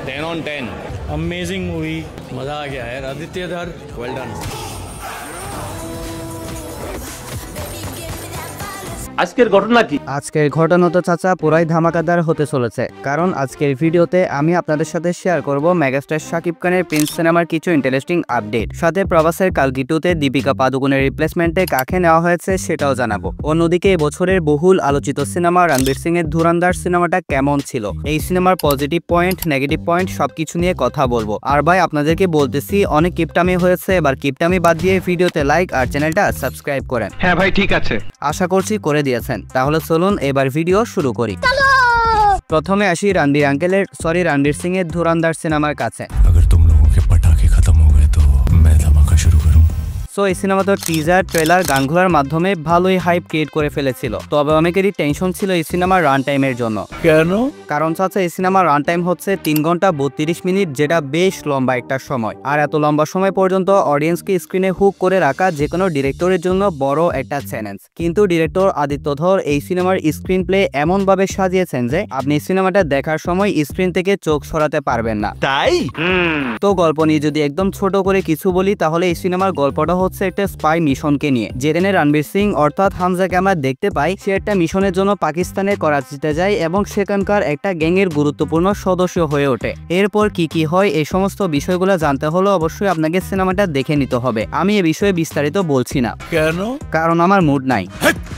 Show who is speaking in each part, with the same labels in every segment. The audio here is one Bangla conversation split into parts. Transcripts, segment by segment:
Speaker 1: 10 on 10.
Speaker 2: अमेजिंग मूवी, मजा आ गया यार। आदित्य धर, वेल डन।
Speaker 1: আজকের ঘটনা কি?
Speaker 3: আজকের ঘটনা তো চাচা পুরাই ধামাকাদার হতে চলেছে, কারণ আজকের ভিডিওতে আমি আপনাদের সাথে শেয়ার করব মেগাস্টার শাকিব খানের প্রিন্স সিনেমার কিছু ইন্টারেস্টিং আপডেট। সাথে প্রবাসের কালকি 2-তে দীপিকা পাদুকোনের রিপ্লেসমেন্টে কাকে নেওয়া হয়েছে সেটাও জানাবো। অন্যদিকে এবছরের বহুল আলোচিত সিনেমা রণবীর সিং এর ধুরন্ধর সিনেমাটা কেমন ছিল, এই সিনেমার পজিটিভ পয়েন্ট, নেগেটিভ পয়েন্ট সবকিছু নিয়ে কথা বলবো। আর ভাই আপনাদেরকে বলতেছি, অনেক কিপটামি হয়েছে, এবার কিপটামি বাদ দিয়ে ভিডিওতে লাইক আর চ্যানেলটা সাবস্ক্রাইব করেন।
Speaker 1: হ্যাঁ ভাই ঠিক আছে,
Speaker 3: আশা করছি করে দিয়েছেন। তাহলে চলুন এবার ভিডিও শুরু করি। প্রথমে আসি রণবীর সিং এর ধুরন্ধর সিনেমার কাছে।
Speaker 4: अगर तुम लोगों के पटाखे खत्म हो गए तो मैं धमाका शुरू करूं।
Speaker 3: সো এই সিনেমা তো টিজার, ট্রেলার, গানগুলোর মাধ্যমে ভালোই হাইপ ক্রিয়েট করে ফেলেছিল। তবে অনেকেরই টেনশন ছিল এই সিনেমার রান টাইমের জন্য।
Speaker 2: কেন?
Speaker 3: কারণ চাচা এই সিনেমার রান টাইম হচ্ছে 3 ঘন্টা 32 মিনিট, যেটা বেশ লম্বা একটা সময়। আর এত লম্বা সময় পর্যন্ত অডিয়েন্সকে স্ক্রিনে হুক করে রাখা যে কোনো ডিরেক্টরের জন্য বড় একটা চ্যালেঞ্জ। কিন্তু ডিরেক্টর আদিত্য ধর এই সিনেমার স্ক্রিন প্লে এমনভাবে সাজিয়েছেন যে আপনি সিনেমাটা দেখার সময় স্ক্রিন থেকে চোখ সরাতে পারবেন না।
Speaker 1: তাই
Speaker 3: তো গল্প নিয়ে যদি একদম ছোট করে কিছু বলি, তাহলে এই সিনেমার গল্পটা হচ্ছে একটা স্পাই মিশনকে নিয়ে। যেখানে রণবীর সিং অর্থাৎ হামজাকে আমরা দেখতে পাই, সে একটা মিশনের জন্য পাকিস্তানের করাচিতে যায় এবং সেখানকার একটা গ্যাংয়ের গুরুত্বপূর্ণ সদস্য হয়ে ওঠে। এরপর কি কি হয় এই সমস্ত বিষয়গুলো জানতে হলে অবশ্যই আপনাকে সিনেমাটা দেখে নিতে হবে। আমি এ বিষয়ে বিস্তারিত বলছি না,
Speaker 2: কেন?
Speaker 3: কারণ আমার মুড নাই।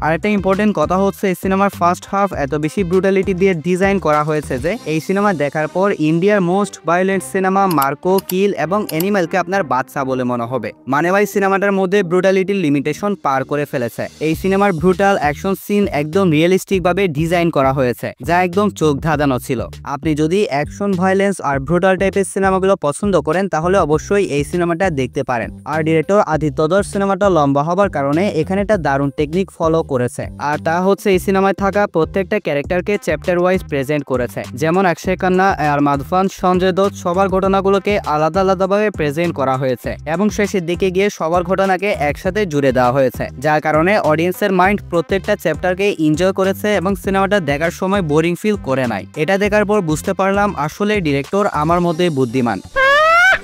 Speaker 3: আর একটা ইম্পর্টেন্ট কথা হচ্ছে, এই সিনেমার ফার্স্ট হাফ এত বেশি ব্রুটালিটি দিয়ে ডিজাইন করা হয়েছে যে এই সিনেমা দেখার পর ইন্ডিয়ার মোস্ট ভায়োলেন্ট সিনেমা মার্কো, কিল এবং অ্যানিমেলকে আপনার বাচ্চা বলে মনে হবে। মানে ভাই সিনেমাটার মধ্যে ব্রুটালিটির লিমিটেশন পার করে ফেলেছে। এই সিনেমার ব্রুটাল অ্যাকশন সিন একদম রিয়েলিস্টিক ভাবে ডিজাইন করা হয়েছে, যা একদম চোখ ধাঁধানো ছিল। আপনি যদি অ্যাকশন, ভায়োলেন্স আর ব্রুটাল টাইপের সিনেমাগুলো পছন্দ করেন তাহলে অবশ্যই এই সিনেমাটা দেখতে পারেন। আর ডিরেক্টর আদিত্য ধর সিনেমাটা লম্বা হবার কারণে এখানে একটা দারুণ টেকনিক ফলো করেছে, আর তা হচ্ছে এই সিনেমায় থাকা প্রত্যেকটা ক্যারেক্টারকে চ্যাপ্টার ওয়াইজ প্রেজেন্ট করেছে। যেমন অক্ষয় খান্না, আরমান খান, সঞ্জয় দত্ত, সবার ঘটনাগুলোকে আলাদা আলাদাভাবে প্রেজেন্ট করা হয়েছে এবং শেষের দিকে গিয়ে সবার ঘটনাকে একসাথে জুড়ে দেওয়া হয়েছে, যার কারণে অডিয়েন্সের মাইন্ড প্রত্যেকটা চ্যাপ্টারকে এনজয় করেছে এবং সিনেমাটা দেখার সময় বোরিং ফিল করে নাই। এটা দেখার পর বুঝতে পারলাম আসলে ডিরেক্টর আমার মধ্যে বুদ্ধিমান।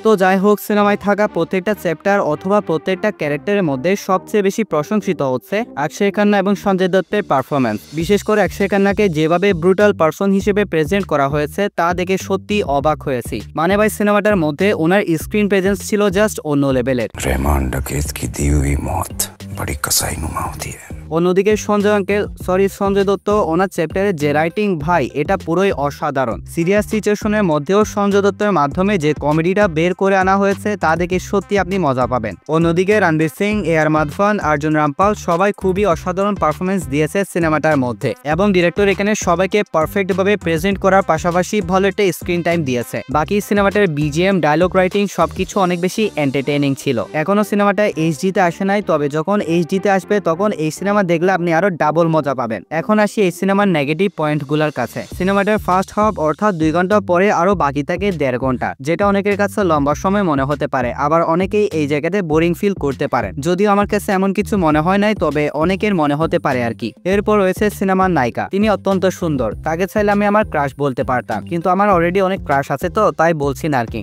Speaker 3: তো যাই হোক, সিনেমায় থাকা প্রত্যেকটা চ্যাপ্টার অথবা প্রত্যেকটা ক্যারেক্টারের মধ্যে সবচেয়ে বেশি প্রশংসিত হচ্ছে অক্ষয় খান্না এবং সঞ্জয় দত্তের পারফরমেন্স। বিশেষ করে অক্ষয় খান্নাকে যেভাবে ব্রুটাল পারসন হিসেবে প্রেজেন্ট করা হয়েছে তা দেখে সত্যি অবাক হয়েছি। মানে ভাই সিনেমাটার মধ্যে ওনার স্ক্রিন প্রেজেন্স ছিল জাস্ট অন্য লেভেলের।
Speaker 4: रहमान डकैत की दी हुई मौत बड़ी कसाईनुमा होती है।
Speaker 3: অন্যদিকে সঞ্জয় দত্ত ওনার চ্যাপ্টারের যে রাইটিং ভাই, এটা পুরোই অসাধারণ। সিরিয়াস সিচুয়েশনের মধ্যেও সঞ্জয় দত্তের মাধ্যমে যে কমেডিটা বের করে আনা হয়েছে তা দেখে সত্যি আপনি মজা পাবেন। অন্যদিকে রণবীর সিং, আরমান খান, অর্জুন রামপাল সবাই খুবই অসাধারণ পারফরমেন্স দিয়েছে সিনেমাটার মধ্যে এবং ডিরেক্টর এখানে সবাইকে পারফেক্ট ভাবে প্রেজেন্ট করার পাশাপাশি ভালো একটা স্ক্রিন টাইম দিয়েছে। বাকি সিনেমাটার বিজিএম, ডায়লগ রাইটিং সবকিছু অনেক বেশি এন্টারটেইনিং ছিল। এখনো সিনেমাটা এইচডিতে আসে নাই, তবে যখন এইচডিতে আসবে তখন এই সিনেমা দেখলে আপনি আরো ডাবল মজা পাবেন। এখন আসি এই সিনেমার নেগেটিভ পয়েন্ট গুলার কাছে। সিনেমাটার ফার্স্ট হাফ অর্থাৎ 2 ঘন্টা পরে আরো বাকি থাকে 1.5 ঘন্টা, যেটা অনেকের কাছে লম্বা সময় মনে হতে পারে, আবার অনেকেই এই জায়গাতে বোরিং ফিল করতে পারেন। যদিও আমার কাছে এমন কিছু মনে হয় নাই, তবে অনেকের মনে হতে পারে আর কি। এরপর রয়েছে সিনেমার নায়িকা, তিনি অত্যন্ত সুন্দর, তাকে চাইলে আমি আমার ক্রাশ বলতে পারতাম, কিন্তু আমার অলরেডি অনেক ক্রাশ আছে তো তাই বলছি না আর কি।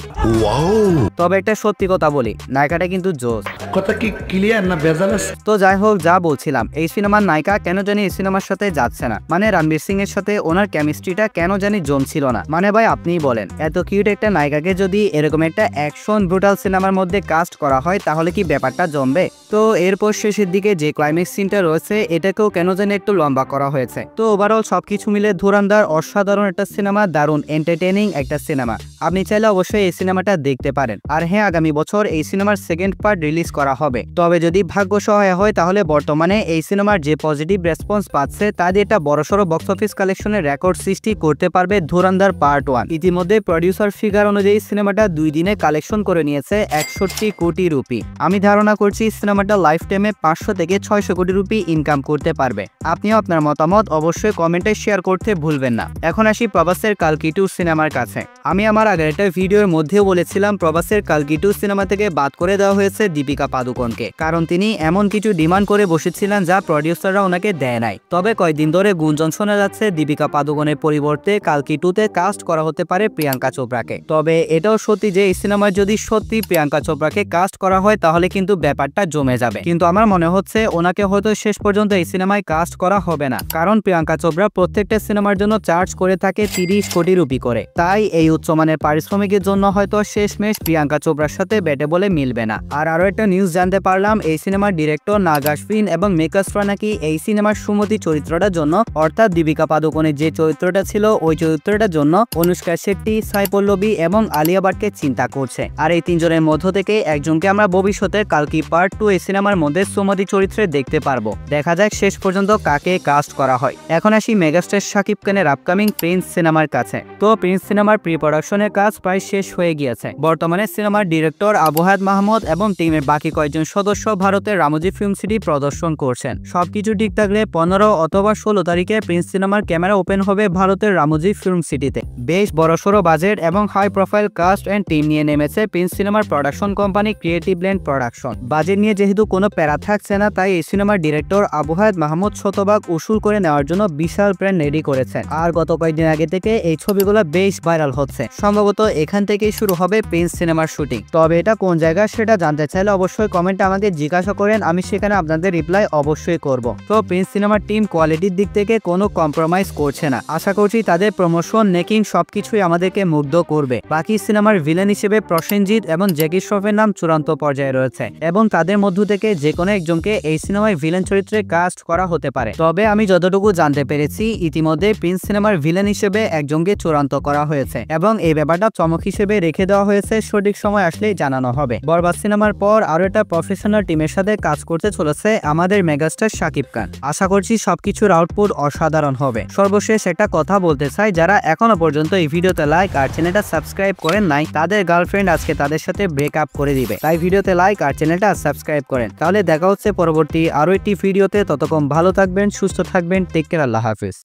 Speaker 3: তবে একটা সত্যি কথা বলি, নায়িকাটা কিন্তু জোস।
Speaker 2: কথা কি ক্লিয়ার না ভেজাল আছে?
Speaker 3: তো যাই হোক, যা বলছিলাম, এই সিনেমার নায়িকা কেন জানি এই সিনেমার সাথে যাচ্ছে না। মানে রণবীর সিং এর সাথে ওনার কেমিস্ট্রিটা কেন জানি জমছিল না। মানে ভাই আপনিই বলেন, এত কিউট একটা নায়িকাকে যদি এরকম একটা অ্যাকশন ব্রুটাল সিনেমার মধ্যে কাস্ট করা হয় তাহলে কি ব্যাপারটা জমবে? তো এরপর শেষের দিকে যে ক্লাইম্যাক্স সিনটা রয়েছে এটাকেও কেন জানি একটু লম্বা করা হয়েছে। তো ওভারঅল সবকিছু মিলে ধুরন্ধর অসাধারণ একটা সিনেমা, দারুণ এন্টারটেইনিং একটা সিনেমা। আপনি চাইলে অবশ্যই এই সিনেমাটা দেখতে পারেন। আর হ্যাঁ, আগামী বছর এই সিনেমার সেকেন্ড পার্ট রিলিজ করা হবে। তবে যদি ভাগ্য সহায় হয় তাহলে বর্তমানে এই সিনেমার যে পজিটিভ রেসপন্স পাচ্ছে তা দিয়ে একটা বড়সড় বক্স অফিস কালেকশনের রেকর্ড সৃষ্টি করতে পারবে ধুরন্ধর পার্ট 1। ইতিমধ্যে প্রডিউসার ফিগার অনুযায়ী সিনেমাটা 2 দিনে কালেকশন করে নিয়েছে 61 কোটি রুপি। আমি ধারণা করছি সিনেমাটা লাইফ টাইমে 500 থেকে 600 কোটি রুপি ইনকাম করতে পারবে। আপনিও আপনার মতামত অবশ্যই কমেন্টে শেয়ার করতে ভুলবেন না। এখন আসি প্রবাসের কালকি 2 সিনেমার কাছে। আমি আমার আমার আগের একটা ভিডিওর মধ্যেও বলেছিলাম প্রভাসের কালকি 2 সিনেমা থেকে বাদ করে দেওয়া হয়েছে দীপিকা পাদুকোনকে, কারণ তিনি এমন কিছু ডিমান্ড করে বসেছিলেন যা প্রডিউসাররা ওনাকে দেয় নাই। তবে কয়েকদিন ধরে গুঞ্জন শোনা যাচ্ছে দীপিকা পাদুকোনের পরিবর্তে কালকি 2-তে কাস্ট করা হতে পারে প্রিয়াঙ্কা চোপড়াকে। তবে এটাও সত্যি যে এই সিনেমায় যদি সত্যি প্রিয়াঙ্কা চোপড়াকে কাস্ট করা হয় তাহলে কিন্তু ব্যাপারটা জমে যাবে, কিন্তু আমার মনে হচ্ছে ওনাকে হয়তো শেষ পর্যন্ত এই সিনেমায় কাস্ট করা হবে না, কারণ প্রিয়াঙ্কা চোপড়া প্রত্যেকটা সিনেমার জন্য চার্জ করে থাকে 30 কোটি রুপি করে। তাই এই উচ্চমানের পারিশ্রমিকের জন্য হয়তো শেষমেশ প্রিয়াঙ্কা চোপড়ার সাথে ব্যাটে বলে মিলবে না। আর আরো একটা নিউজ জানতে পারলাম, এই সিনেমার ডিরেক্টর নাগ আশফিন এবং মেকার্সরা নাকি এই সিনেমার সুমতি চরিত্রটার জন্য, অর্থাৎ দীপিকা পাদুকোনের যে চরিত্রটা ছিল ওই চরিত্রটার জন্য অনুষ্কা শেট্টি, সাই পল্লবী এবং আলিয়া ভাটকে চিন্তা করছে। আর এই তিনজনের মধ্য থেকে একজনকে আমরা ভবিষ্যতে কালকি পার্ট 2 এই সিনেমার মধ্যে সুমতি চরিত্রে দেখতে পারবো। দেখা যাক শেষ পর্যন্ত কাকে কাস্ট করা হয়। এখন আসি মেগাস্টার শাকিব খানের আপকামিং প্রিন্স সিনেমার কাছে। তো প্রিন্স সিনেমার প্রি প্রোডাকশনের কাজ প্রায় শেষ হয়ে গিয়েছে। বর্তমানে সিনেমার ডিরেক্টর আবু হায়াত মাহমুদ এবং টিমের বাকি কয়েকজন সদস্য ভারতের রামোজি ফিল্ম সিটি প্রদর্শন করছেন। সবকিছু ঠিক থাকলে 15 অথবা 16 তারিখে প্রিন্স সিনেমার ক্যামেরা ওপেন হবে ভারতের রামোজি ফিল্ম সিটিতে। বেশ বড়সড় বাজেট এবং high profile cast and team নিয়ে নেমেছে প্রিন্স সিনেমার production company creative land production. Budget নিয়ে যেহেতু কোনো প্যারা থাকছে না, তাই এই সিনেমার ডিরেক্টর আবু হায়াত মাহমুদ শতভাগ উসুল করে নেওয়ার জন্য বিশাল প্ল্যান রেডি করেছেন। আর গত কয়েকদিন আগে থেকে এই ছবিগুলো বেশ ভাইরাল হচ্ছে। সম্ভবত এখান থেকেই শুরু হবে প্রিন্স সিনেমার শুটিং। তবে এটা কোন জায়গা সেটা জানতে চাইলে অবশ্যই কমেন্টে আমাকে জিজ্ঞাসা করেন, আমি সেখানে আপনাদের রিপ্লাই অবশ্যই করব। তো প্রিন্স সিনেমার টিম কোয়ালিটির দিক থেকে কোনো কম্প্রোমাইজ করছে না। আশা করছি তাদের প্রমোশন, মেকিং সবকিছুই আমাদেরকে মুগ্ধ করবে। বাকি সিনেমার ভিলেন হিসেবে প্রসেনজিৎ এবং জ্যাকি শ্রফের নাম চূড়ান্ত পর্যায়ে রয়েছে এবং তাদের মধ্য থেকে যে কোনো একজনকে এই সিনেমায় ভিলেন চরিত্রে কাস্ট করা হতে পারে। তবে আমি যতটুকু জানতে পেরেছি ইতিমধ্যে প্রিন্স সিনেমার ভিলেন হিসেবে একজনকে চূড়ান্ত করা হয়েছে এবং এই ব্যাপারটা চমক হিসেবে রেখে দেওয়া হয়েছে, সঠিক সময় আসলেই জানানো হবে। বরবাদ সিনেমার পর আরো একটা প্রফেশনাল টিমের সাথে কাজ করতে চলেছে আমাদের মেগাস্টার শাকিব খান। আশা করছি সবকিছুর আউটপুট অসাধারণ হবে। সর্বশেষ একটা কথা বলতে চাই, যারা এখনো পর্যন্ত এই ভিডিওতে লাইক আর চ্যানেলটা সাবস্ক্রাইব করেন নাই, তাদের গার্লফ্রেন্ড আজকে তাদের সাথে ব্রেকআপ করে দিবে। তাই ভিডিওতে লাইক আর চ্যানেলটা সাবস্ক্রাইব করেন। তাহলে দেখা হচ্ছে পরবর্তী আরো একটি ভিডিওতে। ততক্ষণ ভালো থাকবেন, সুস্থ থাকবেন, টেক কেয়ার, আল্লাহ হাফেজ।